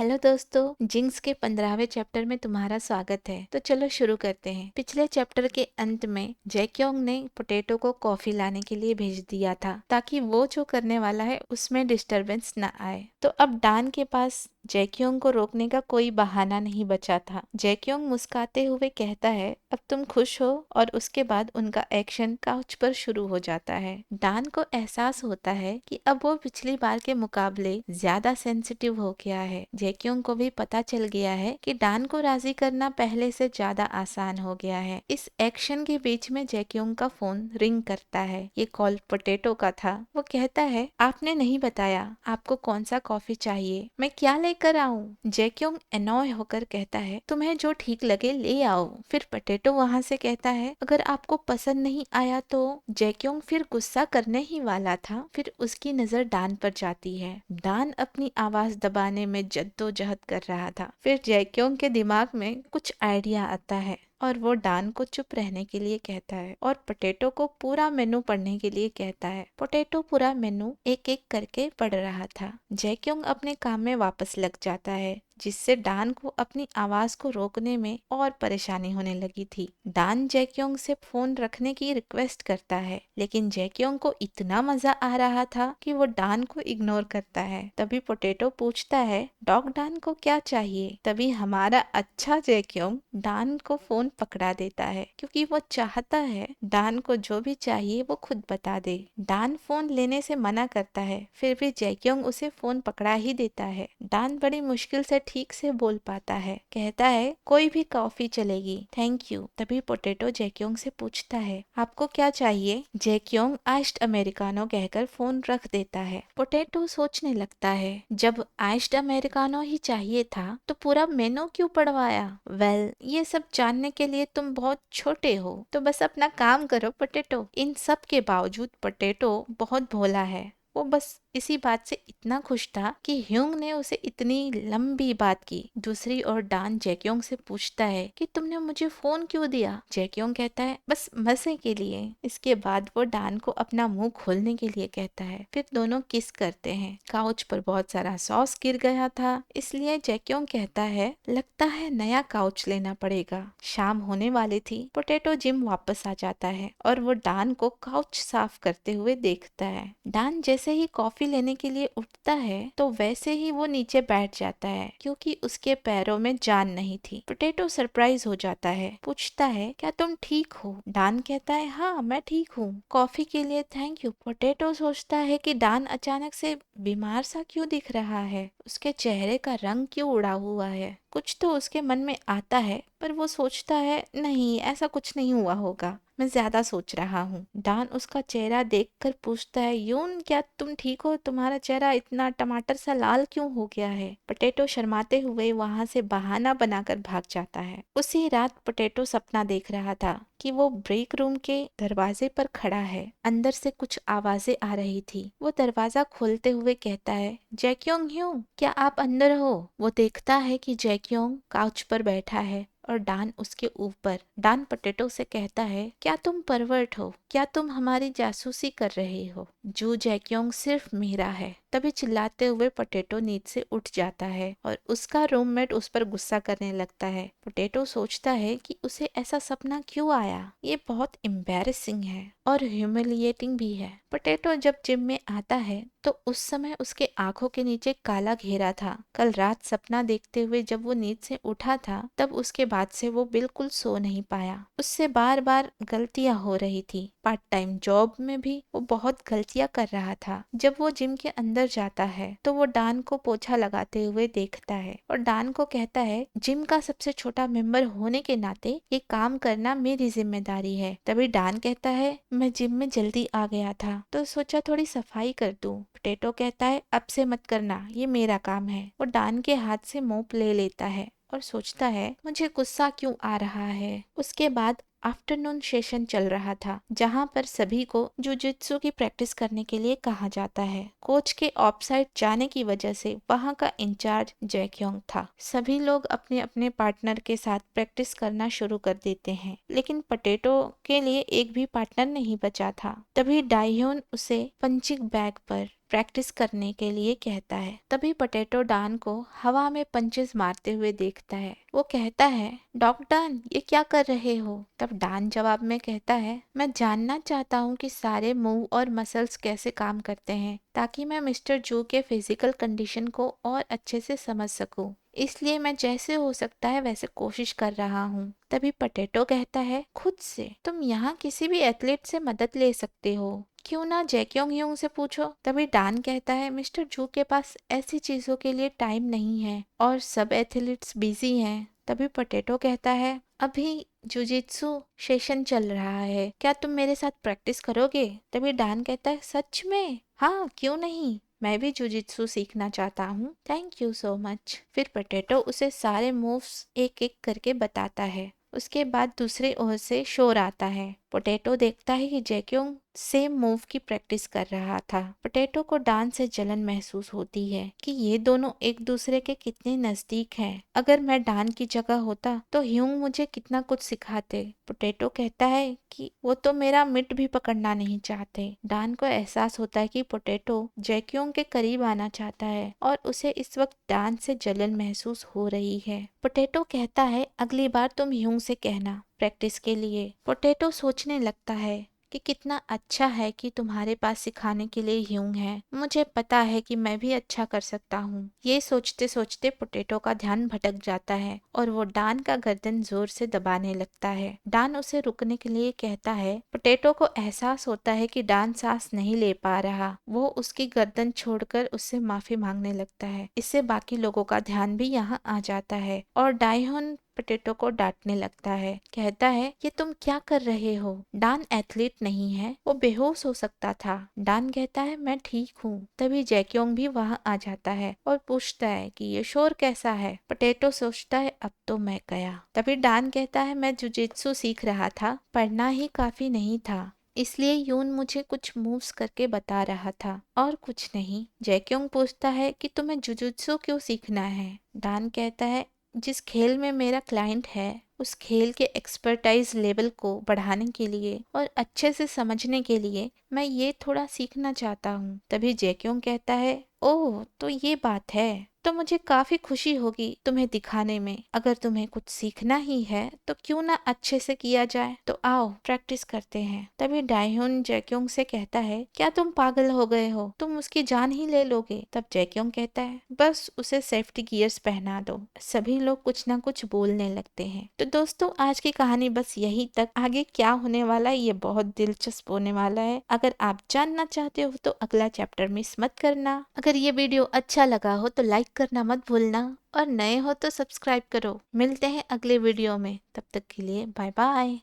Hello दोस्तों, jinx के 15वें chapter में तुम्हारा स्वागत है। तो चलो शुरू करते हैं। पिछले चैप्टर के अंत में जैक्योंग ने पोटैटो को कॉफी लाने के लिए भेज दिया था ताकि वो जो करने वाला है उसमें डिस्टरबेंस न आए। तो अब डान के पास जैक्योंग को रोकने का कोई बहाना नहीं बचा था। जैक्योंग मुस्कुराते हुए कहता है, अब तुम खुश हो, और उसके बाद उनका एक्शन काउच पर शुरू हो जाता है। डान को एहसास होता है कि अब वो पिछली बार के मुकाबले ज्यादा सेंसिटिव हो गया है। जैक्योंग को भी पता चल गया है कि डान को राजी करना पहले से ज्यादा आसान हो गया है। इस एक्शन के बीच में जैक्योंग का फोन रिंग करता है। ये कॉल पोटैटो का था। वो कहता है, आपने नहीं बताया आपको कौन सा कॉफी चाहिए, मैं क्या लेकर आऊं? जैक्योंग एनॉय होकर कहता है, तुम्हें जो ठीक लगे ले आओ। फिर पोटैटो वहां से कहता है, अगर आपको पसंद नहीं आया तो। जैक्योंग फिर गुस्सा करने ही वाला था, फिर उसकी नजर डान पर जाती है। डान अपनी आवाज दबाने में जद्दोजहद कर रहा था। फिर जैक्योंग के दिमाग में कुछ आइडिया आता है और वो डान को चुप रहने के लिए कहता है और पोटैटो को पूरा मेनू पढ़ने के लिए कहता है। पोटैटो पूरा मेनू एक एक करके पढ़ रहा था। जैक्योंग अपने काम में वापस लग जाता है, जिससे डान को अपनी आवाज को रोकने में और परेशानी होने लगी थी। डान जैक्योंग से फोन रखने की रिक्वेस्ट करता है, लेकिन जैक्योंग को इतना मजा आ रहा था कि वो डान को इग्नोर करता है। तभी पोटैटो पूछता है, डॉग डान को क्या चाहिए? तभी हमारा अच्छा जैक्योंग डान को फोन पकड़ा देता है, क्योंकि वो चाहता है डान को जो भी चाहिए वो खुद बता दे। डान फोन लेने से मना करता है, फिर भी जैक्योंग उसे फोन पकड़ा ही देता है। डान बड़ी मुश्किल से ठीक से बोल पाता है, कहता है, कोई भी कॉफी चलेगी, थैंक यू। तभी पोटैटो जैक्योंग से पूछता है, आपको क्या चाहिए? जैक्योंग आइस्ड अमेरिकानो कहकर फोन रख देता है। पोटैटो सोचने लगता है, जब आइस्ड अमेरिकानो ही चाहिए था तो पूरा मेनू क्यों पढ़वाया? वेल, ये सब जानने के लिए तुम बहुत छोटे हो, तो बस अपना काम करो पोटैटो। इन सब के बावजूद पोटैटो बहुत भोला है। वो बस इसी बात से इतना खुश था कि ह्यूंग ने उसे इतनी लंबी बात की। दूसरी ओर डान जैक्योंग से पूछता है कि तुमने मुझे फोन क्यों दिया? जैक्योंग कहता है, बस मजे के लिए। इसके बाद वो डान को अपना मुंह खोलने के लिए कहता है। फिर दोनों किस करते हैं। काउच पर बहुत सारा सॉस गिर गया था, इसलिए जैक्योंग कहता है, लगता है नया काउच लेना पड़ेगा। शाम होने वाली थी। पोटैटो जिम वापस आ जाता है और वो डान को काउच साफ करते हुए देखता है। डान जैसे ही कॉफी लेने के लिए उठता है तो वैसे ही वो नीचे बैठ जाता है, क्योंकि उसके पैरों में जान नहीं थी। पोटैटो सरप्राइज हो जाता है, पूछता है, क्या तुम ठीक हो? डान कहता है, हाँ मैं ठीक हूँ, कॉफी के लिए थैंक यू। पोटैटो सोचता है कि डान अचानक से बीमार सा क्यों दिख रहा है, उसके चेहरे का रंग क्यों उड़ा हुआ है। कुछ तो उसके मन में आता है, पर वो सोचता है, नहीं ऐसा कुछ नहीं हुआ होगा, मैं ज्यादा सोच रहा हूँ। डान उसका चेहरा देखकर पूछता है, यून क्या तुम ठीक हो? तुम्हारा चेहरा इतना टमाटर सा लाल क्यों हो गया है? पोटैटो शर्माते हुए वहां से बहाना बनाकर भाग जाता है। उसी रात पोटैटो सपना देख रहा था कि वो ब्रेक रूम के दरवाजे पर खड़ा है। अंदर से कुछ आवाजें आ रही थी। वो दरवाजा खोलते हुए कहता है, जैक्योंग ह्यू, क्या आप अंदर हो? वो देखता है कि जैक्योंग काउच पर बैठा है और डान उसके ऊपर। डान पोटैटो से कहता है, क्या तुम परवर्ट हो? क्या तुम हमारी जासूसी कर रहे हो? जो जैक्योंग सिर्फ मेरा है। तभी चिल्लाते हुए पोटैटो नींद से उठ जाता है और उसका रूममेट उस पर गुस्सा करने लगता है। पोटैटो सोचता है कि उसे ऐसा सपना क्यों आया। ये बहुत एम्बैरेसिंग है और ह्यूमिलिएटिंग भी है। पोटैटो जब जिम में आता है तो उस समय उसके आंखों के नीचे काला घेरा था। कल रात सपना देखते हुए जब वो नींद से उठा था, तब उसके बाद से वो बिल्कुल सो नहीं पाया। उससे बार बार गलतियां हो रही थी। पार्ट टाइम जॉब में भी वो बहुत गलतियां कर रहा था। जब वो जिम के अंदर जाता है तो वो डान को पोछा लगाते हुए देखता है और डान को कहता है, जिम का सबसे छोटा मेंबर होने के नाते ये काम करना मेरी जिम्मेदारी है। तभी डान कहता है, मैं जिम में जल्दी आ गया था तो सोचा थोड़ी सफाई कर दूं। पोटैटो कहता है, अब से मत करना, ये मेरा काम है। वो डान के हाथ से मोप ले लेता है और सोचता है, मुझे गुस्सा क्यों आ रहा है। उसके बाद आफ्टरनून सेशन चल रहा था, जहां पर सभी को जुजित्सु की प्रैक्टिस करने के लिए कहा जाता है। कोच के ऑफसाइड जाने की वजह से वहां का इंचार्ज जैक्योंग था। सभी लोग अपने अपने पार्टनर के साथ प्रैक्टिस करना शुरू कर देते हैं, लेकिन पोटैटो के लिए एक भी पार्टनर नहीं बचा था। तभी डाह्योन उसे पंचिंग बैग पर प्रैक्टिस करने के लिए कहता है। तभी पोटैटो डान को हवा में पंचेस मारते हुए देखता है। वो कहता है, डॉग डान, ये क्या कर रहे हो? तब डान जवाब में कहता है, मैं जानना चाहता हूँ कि सारे मूव और मसल्स कैसे काम करते हैं, ताकि मैं मिस्टर जू के फिजिकल कंडीशन को और अच्छे से समझ सकूं। इसलिए मैं जैसे हो सकता है वैसे कोशिश कर रहा हूँ। तभी पोटैटो कहता है, खुद से? तुम यहाँ किसी भी एथलीट से मदद ले सकते हो, क्यों ना जैक्योंग ह्यूंग से पूछो। तभी डान कहता है, मिस्टर जू के पास ऐसी चीजों के लिए टाइम नहीं है और सब एथलीट्स बिजी हैं। तभी पोटैटो कहता है, अभी जुजित्सु सेशन चल रहा है, क्या तुम मेरे साथ प्रैक्टिस करोगे? तभी डान कहता है, सच में? हाँ, क्यों नहीं, मैं भी जुजित्सु सीखना चाहता हूँ। Thank you so much. फिर पोटैटो उसे सारे मूव्स एक एक करके बताता है। उसके बाद दूसरी ओर से शोर आता है। पोटैटो देखता है कि जैक्योंग सेम मूव की प्रैक्टिस कर रहा था। पोटैटो को डान से जलन महसूस होती है कि ये दोनों एक दूसरे के कितने नजदीक हैं। अगर मैं डान की जगह होता तो ह्यूंग मुझे कितना कुछ सिखाते। पोटैटो कहता है कि वो तो मेरा मिट भी पकड़ना नहीं चाहते। डान को एहसास होता है कि पोटैटो जैक्योंग के करीब आना चाहता है और उसे इस वक्त डान से जलन महसूस हो रही है। पोटैटो कहता है, अगली बार तुम ह्यूंग से कहना प्रैक्टिस के लिए। पोटैटो सोचने लगता है कि कितना अच्छा है कि तुम्हारे पास सिखाने के लिए ह्यूंग है। मुझे पता है कि मैं भी अच्छा कर सकता हूँ। ये सोचते सोचते पोटैटो का ध्यान भटक जाता है और वो डान का गर्दन जोर से दबाने लगता है। डान उसे रुकने के लिए कहता है। पोटैटो को एहसास होता है कि डान सांस नहीं ले पा रहा। वो उसकी गर्दन छोड़कर उससे माफी मांगने लगता है। इससे बाकी लोगों का ध्यान भी यहाँ आ जाता है और डाइहोन पोटैटो को डांटने लगता है। कहता है, ये तुम क्या कर रहे हो? डान एथलीट नहीं है, वो बेहोश हो सकता था। डान कहता है, मैं ठीक हूँ। तभी जैक्योंग भी वहाँ आ जाता है और पूछता है कि ये शोर कैसा है? पोटैटो सोचता है, अब तो मैं गया। तभी डान कहता है, मैं जुजित्सु सीख रहा था, पढ़ना ही काफी नहीं था, इसलिए यून मुझे कुछ मूव्स करके बता रहा था और कुछ नहीं। जैक्योंग पूछता है कि तुम्हें जुजुत्सु क्यों सीखना है? डान कहता है, जिस खेल में मेरा क्लाइंट है उस खेल के एक्सपर्टाइज लेवल को बढ़ाने के लिए और अच्छे से समझने के लिए मैं ये थोड़ा सीखना चाहता हूँ। तभी जैक्योंग कहता है, ओह तो ये बात है, तो मुझे काफी खुशी होगी तुम्हें दिखाने में। अगर तुम्हें कुछ सीखना ही है तो क्यों ना अच्छे से किया जाए, तो आओ प्रैक्टिस करते हैं। तभी डाइहोन जैक्योंग से कहता है, क्या तुम पागल हो गए हो? तुम उसकी जान ही ले लोगे। तब जैक्योंग कहता है, बस उसे सेफ्टी गियर्स पहना दो। सभी लोग कुछ ना कुछ बोलने लगते हैं। तो दोस्तों, आज की कहानी बस यहीं तक। आगे क्या होने वाला है ये बहुत दिलचस्प होने वाला है। अगर आप जानना चाहते हो तो अगला चैप्टर मिस मत करना। अगर ये वीडियो अच्छा लगा हो तो लाइक करना मत भूलना और नए हो तो सब्सक्राइब करो। मिलते हैं अगले वीडियो में, तब तक के लिए बाय बाय।